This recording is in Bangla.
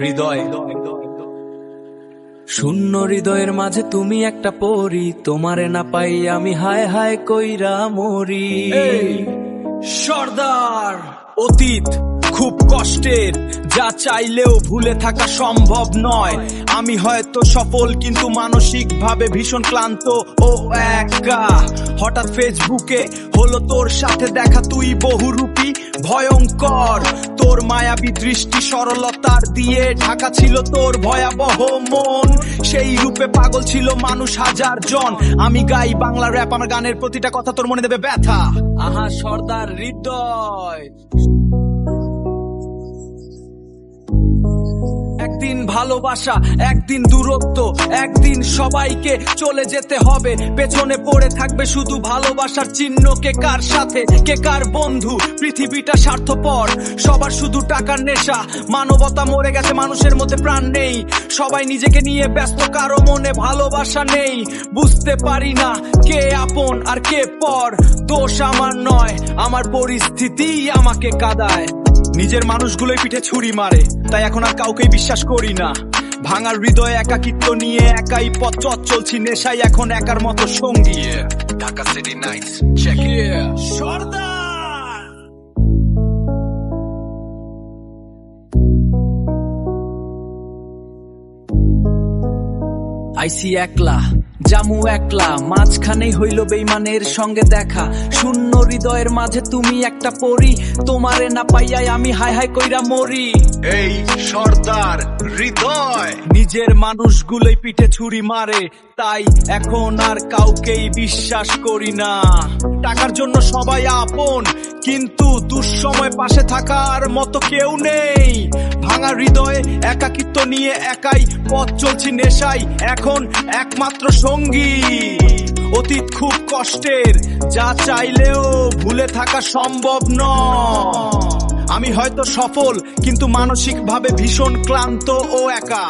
হৃদয়। শূন্য হৃদয়ের মাঝে তুমি একটা পরী, তোমারে না পাই আমি হায় হায় কইরা মরি। সর্দার অতীত খুব কষ্টের, যা চাইলেও ভুলে থাকা সম্ভব নয়। আমি হয়তো সফল কিন্তু মানসিক ভাবে ভীষণ ক্লান্ত ও একা। হঠাৎ ফেসবুকে হলো তোর সাথে দেখা, তুই বহুরূপী ভয়ঙ্কর। তোর মায়াবী দৃষ্টি সরলতার দিয়ে ঢাকা ছিল তোর ভয়াবহ মন। সেই রূপে পাগল ছিল মানুষ হাজার জন। আমি গাই বাংলা র‍্যাপ, আমার গানের প্রতিটা কথা তোর মনে দেবে ব্যথা। আহা সর্দার হৃদয়। একদিন ভালোবাসা, একদিন দূরত্ব, একদিন সবাইকে চলে যেতে হবে। পেছনে পড়ে থাকবে শুধু ভালোবাসার চিহ্ন। কে কার সাথে, কে কার বন্ধু। পৃথিবীটা স্বার্থপর, সবার শুধু টাকার নেশা। মানবতা মরে গেছে, মানুষের মধ্যে প্রাণ নেই। সবাই নিজেকে নিয়ে ব্যস্ত, কারো মনে ভালোবাসা নেই। বুঝতে পারি না কে আপন আর কে পর। দোষ আমার নয়, আমার পরিস্থিতি আমাকে কাঁদায়। নিজের মানুষগুলোই পিঠে ছুরি মারে, তাই এখন আর কাউকেই বিশ্বাস করি না। ভাঙার হৃদয়ে একাকিত্ব নিয়ে একাই পথ চলছি নেশায়, এখন একার মতো সঙ্গী। Dhaka city nights, check it. সর্দার আইসি একলা, জামু একলা, মাঝখানেই হইল বেইমানের সঙ্গে দেখা। শূন্য হৃদয়ের মাঝে তুমি একটা পরী, তোমারে না পাইয়াই আমি হায় হায় কইরা মরি। এই সর্দার হৃদয়। নিজের মানুষগুলোই পিঠে ছুরি মারে, তাই এখন আর কাউকেই বিশ্বাস করি না। টাকার জন্য সবাই আপন, কিন্তু দুঃসময় পাশে থাকার মতো কেউ নেই। ভাঙা হৃদয়ে একাকিত্ব নিয়ে একাই পথ চলছি নেশায়, এখন একমাত্র সঙ্গী। অতীত খুব কষ্টের, যা চাইলেও ভুলে থাকা সম্ভব নয়। আমি হয়তো সফল কিন্তু মানসিকভাবে ভীষণ ক্লান্ত ও একা।